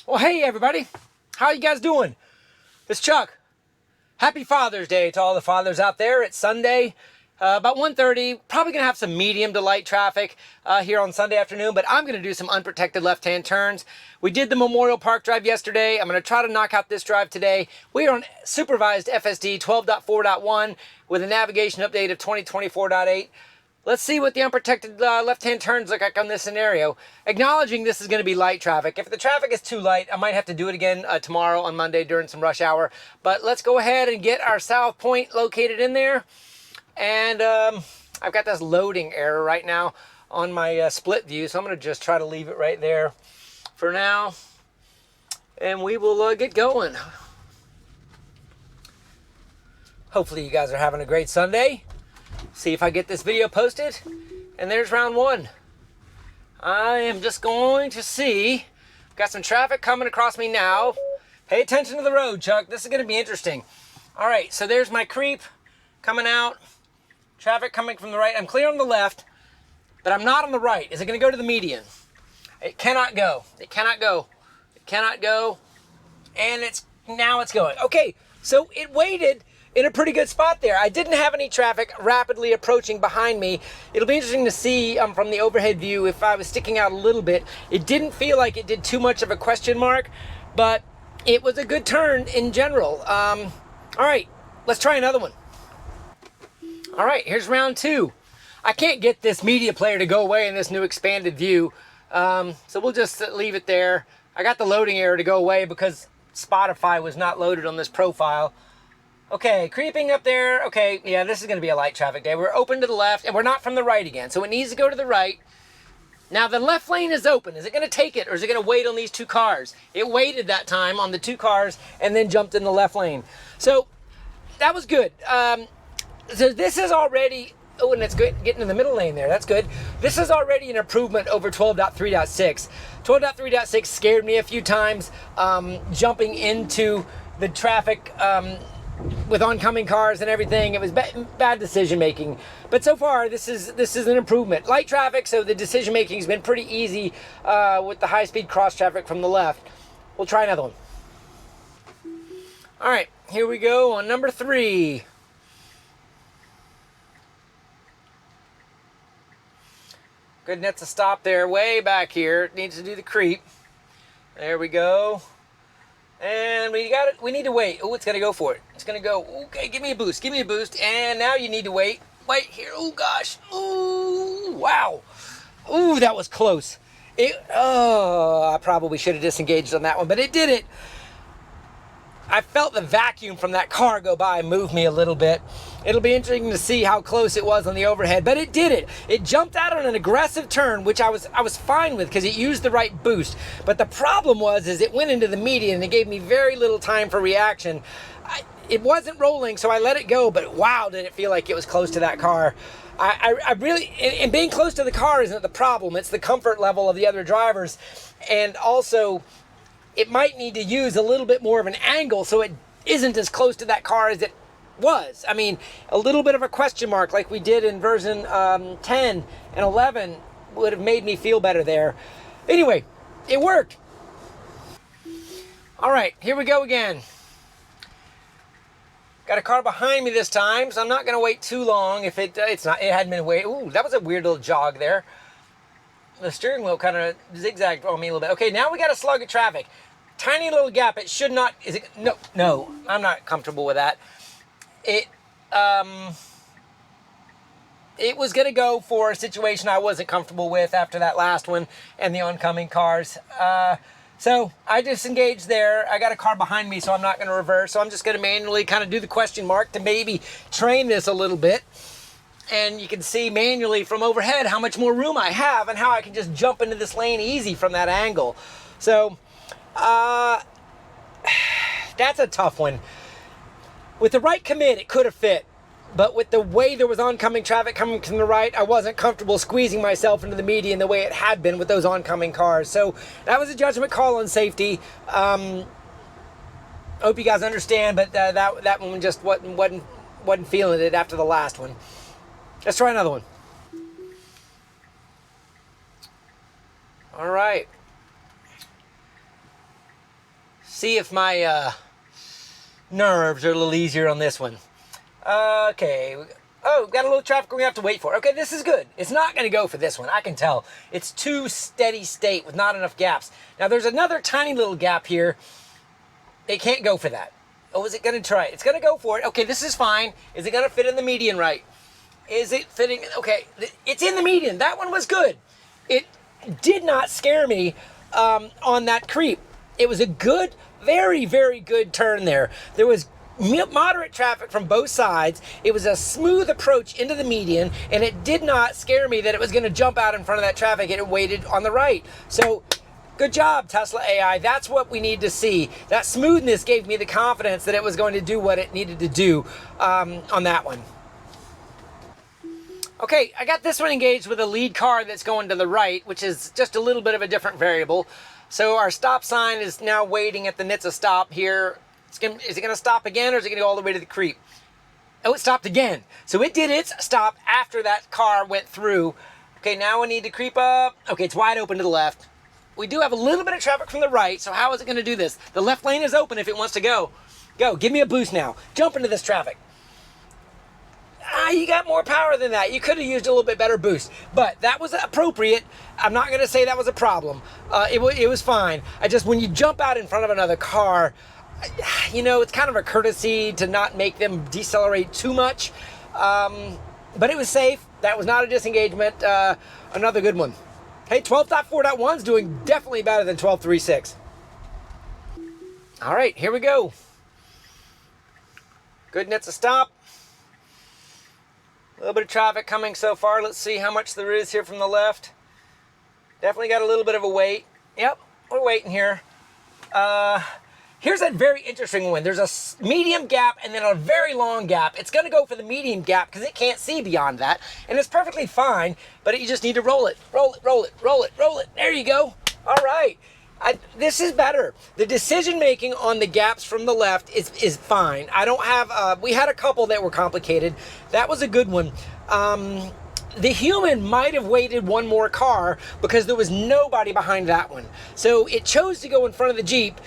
Well, hey everybody, how you guys doing? It's Chuck. Happy Father's Day to all the fathers out there. It's Sunday, about 1:30. Probably gonna have some medium to light traffic here on Sunday afternoon, but I'm gonna do some unprotected left-hand turns. We did the Memorial Park drive yesterday. I'm gonna try to knock out this drive today. We are on Supervised FSD 12.4.1 with a navigation update of 2024.8. Let's see what the unprotected left-hand turns look like on this scenario. Acknowledging this is going to be light traffic. If the traffic is too light, I might have to do it again tomorrow on Monday during some rush hour. But let's go ahead and get our south point located in there. And I've got this loading error right now on my split view, so I'm going to just try to leave it right there for now. And we will get going. Hopefully you guys are having a great Sunday. See if I get this video posted. And there's round one. I am just going to see. Got some traffic coming across me now. Pay attention to the road, Chuck. This is going to be interesting. All right, so there's my creep coming out. Traffic coming from the right. I'm clear on the left, but I'm not on the right. Is it going to go to the median? It cannot go. It cannot go. It cannot go. And now it's going. Okay, so it waited in a pretty good spot there. I didn't have any traffic rapidly approaching behind me. It'll be interesting to see from the overhead view if I was sticking out a little bit. It didn't feel like it did too much of a question mark, but it was a good turn in general. All right, let's try another one. All right, here's round two. I can't get this media player to go away in this new expanded view, so we'll just leave it there. I got the loading error to go away because Spotify was not loaded on this profile. Okay, creeping up there. Okay, yeah, this is going to be a light traffic day. We're open to the left, and we're not from the right again, so it needs to go to the right. Now, the left lane is open. Is it going to take it, or is it going to wait on these two cars? It waited that time on the two cars and then jumped in the left lane. So, that was good. So this is already... Oh, and it's good getting in the middle lane there. That's good. This is already an improvement over 12.3.6. 12.3.6 scared me a few times, jumping into the traffic... with oncoming cars and everything. It was bad decision making, but so far this is an improvement. Light traffic, so the decision making has been pretty easy with the high speed cross traffic from the left. We'll try another one. All right, here we go on number 3. Good, that's a stop there way back here. It needs to do the creep. There we go. And we got it. We need to wait. Oh, it's gonna go for it. It's gonna go. Okay, give me a boost. Give me a boost. And now you need to wait. Wait here. Oh gosh. Oh wow. Oh, that was close. I probably should have disengaged on that one, but it did it. I felt the vacuum from that car go by and move me a little bit. It'll be interesting to see how close it was on the overhead, but it did it. It jumped out on an aggressive turn, which I was fine with because it used the right boost. But the problem was it went into the median and it gave me very little time for reaction. It wasn't rolling, so I let it go, but wow, did it feel like it was close to that car. I really, and being close to the car isn't the problem. It's the comfort level of the other drivers. And also, it might need to use a little bit more of an angle so it isn't as close to that car as it was. I mean, a little bit of a question mark like we did in version 10 and 11 would have made me feel better there. Anyway, it worked. All right, here we go again. Got a car behind me this time, so I'm not going to wait too long. If it hadn't been waiting. Ooh, that was a weird little jog there. The steering wheel kind of zigzagged on me a little bit. Okay, now we got a slug of traffic. Tiny little gap. It should not. Is it? No. I'm not comfortable with that. It was going to go for a situation I wasn't comfortable with after that last one and the oncoming cars. So I disengaged there. I got a car behind me, so I'm not going to reverse. So I'm just going to manually kind of do the question mark to maybe train this a little bit. And you can see manually from overhead how much more room I have and how I can just jump into this lane easy from that angle. So that's a tough one. With the right commit, it could have fit. But with the way there was oncoming traffic coming from the right, I wasn't comfortable squeezing myself into the median the way it had been with those oncoming cars. So that was a judgment call on safety. Hope you guys understand, but that one just wasn't feeling it after the last one. Let's try another one. All right. See if my nerves are a little easier on this one. Okay. Oh, we've got a little traffic we have to wait for. Okay, this is good. It's not going to go for this one. I can tell. It's too steady state with not enough gaps. Now, there's another tiny little gap here. It can't go for that. Oh, is it going to try it? It's going to go for it. Okay, this is fine. Is it going to fit in the median right? Is it fitting? Okay, it's in the median. That one was good. It did not scare me on that creep. It was a good, very, very good turn there. There was moderate traffic from both sides. It was a smooth approach into the median, and it did not scare me that it was going to jump out in front of that traffic. It waited on the right. So good job, Tesla AI. That's what we need to see. That smoothness gave me the confidence that it was going to do what it needed to do on that one. Okay, I got this one engaged with a lead car that's going to the right, which is just a little bit of a different variable. So our stop sign is now waiting at the NHTSA stop here. Is it going to stop again, or is it going to go all the way to the creep? Oh, it stopped again. So it did its stop after that car went through. Okay, now we need to creep up. Okay, it's wide open to the left. We do have a little bit of traffic from the right, so how is it going to do this? The left lane is open if it wants to go. Go, give me a boost now. Jump into this traffic. You got more power than that. You could have used a little bit better boost, but that was appropriate. I'm not going to say that was a problem. It was fine. When you jump out in front of another car, you know, it's kind of a courtesy to not make them decelerate too much. But it was safe. That was not a disengagement. Another good one. Hey, 12.4.1 is doing definitely better than 12.3.6. All right, here we go. Good NHTSA stop. A little bit of traffic coming so far. Let's see how much there is here from the left. Definitely got a little bit of a wait. Yep, we're waiting here. Here's a very interesting one. There's a medium gap and then a very long gap. It's going to go for the medium gap because it can't see beyond that. And it's perfectly fine, but you just need to roll it. Roll it, roll it, roll it, roll it. There you go. All right. This is better. The decision making on the gaps from the left is fine. I don't have, we had a couple that were complicated. That was a good one. The human might have waited one more car because there was nobody behind that one. So it chose to go in front of the Jeep,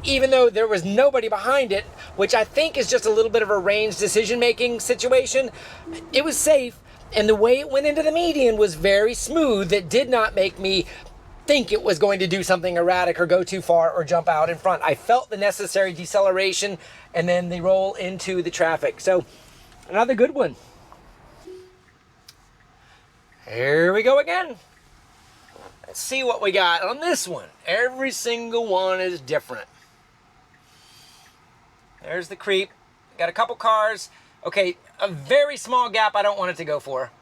even though there was nobody behind it, which I think is just a little bit of a range decision making situation. It was safe, and the way it went into the median was very smooth. It did not make me think it was going to do something erratic or go too far or jump out in front. I felt the necessary deceleration and then the roll into the traffic. So another good one. Here we go again. Let's see what we got on this one. Every single one is different. There's the creep. Got a couple cars. Okay, a very small gap I don't want it to go for.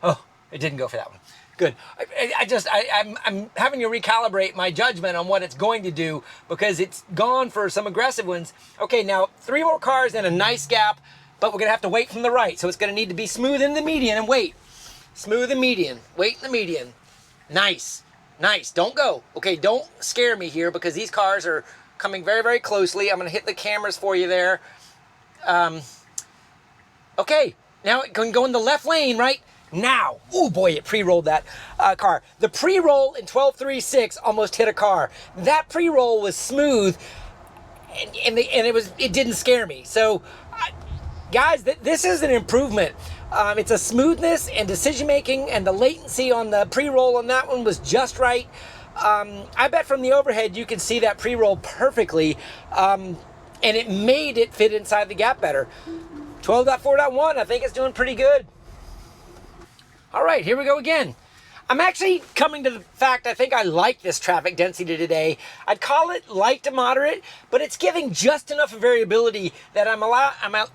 Oh, it didn't go for that one. Good. I'm having to recalibrate my judgment on what it's going to do because it's gone for some aggressive ones. Okay, now 3 more cars and a nice gap, but we're going to have to wait from the right. So it's going to need to be smooth in the median and wait. Smooth and median. Wait in the median. Nice. Nice. Don't go. Okay, don't scare me here because these cars are coming very, very closely. I'm going to hit the cameras for you there. Okay, now it can go in the left lane, right? Now, oh boy, it pre-rolled that car. The pre-roll in 12.3.6 almost hit a car. That pre-roll was smooth, and it didn't scare me. So, guys, this is an improvement. It's a smoothness and decision making, and the latency on the pre-roll on that one was just right. I bet from the overhead you can see that pre-roll perfectly, and it made it fit inside the gap better. 12.4.1, I think it's doing pretty good. All right, here we go again. I'm actually coming to the fact I think I like this traffic density today. I'd call it light to moderate, but it's giving just enough variability that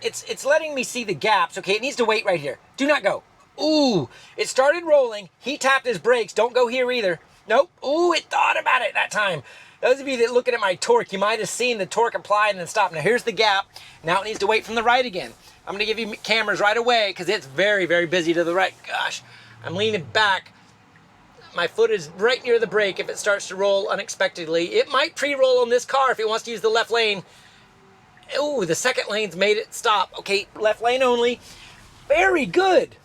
it's letting me see the gaps. Okay, it needs to wait right here. Do not go. Ooh, it started rolling. He tapped his brakes. Don't go here either. Nope. Ooh, it thought about it that time. Those of you that looking at my torque, you might have seen the torque apply and then stop. Now here's the gap. Now it needs to wait from the right again. I'm going to give you cameras right away because it's very, very busy to the right. Gosh, I'm leaning back. My foot is right near the brake if it starts to roll unexpectedly. It might pre-roll on this car if it wants to use the left lane. Ooh, the second lane's made it stop. Okay, left lane only. Very good.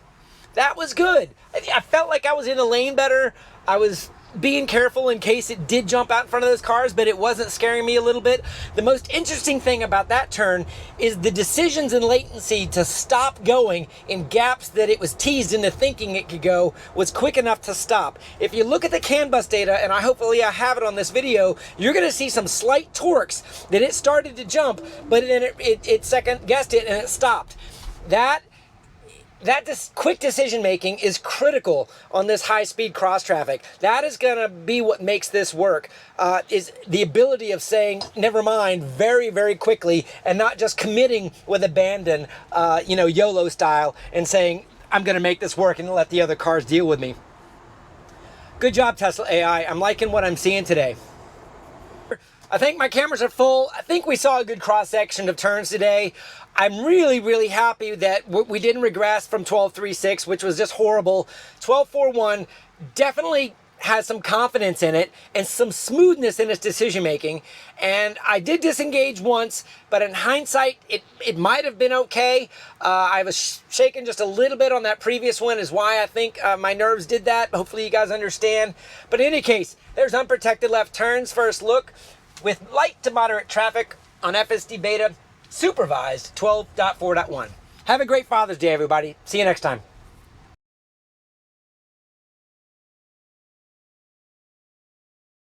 That was good. I felt like I was in the lane better. I was being careful in case it did jump out in front of those cars, but it wasn't scaring me a little bit. The most interesting thing about that turn is the decisions and latency to stop going in gaps that it was teased into thinking it could go was quick enough to stop. If you look at the CAN bus data, and hopefully I have it on this video, you're going to see some slight torques that it started to jump, but then it second guessed it and it stopped. That quick decision making is critical on this high-speed cross traffic. That is going to be what makes this work, is the ability of saying never mind very, very quickly and not just committing with abandon, YOLO style, and saying I'm going to make this work and let the other cars deal with me. Good job, Tesla AI. I'm liking what I'm seeing today. I think my cameras are full. I think we saw a good cross-section of turns today. I'm really, really happy that we didn't regress from 12.3.6, which was just horrible. 12.4.1 definitely has some confidence in it and some smoothness in its decision-making. And I did disengage once, but in hindsight, it might have been okay. I was shaking just a little bit on that previous one is why I think my nerves did that. Hopefully you guys understand. But in any case, there's unprotected left turns. First look. With light to moderate traffic on FSDBeta, Supervised 12.4.1. Have a great Father's Day, everybody. See you next time.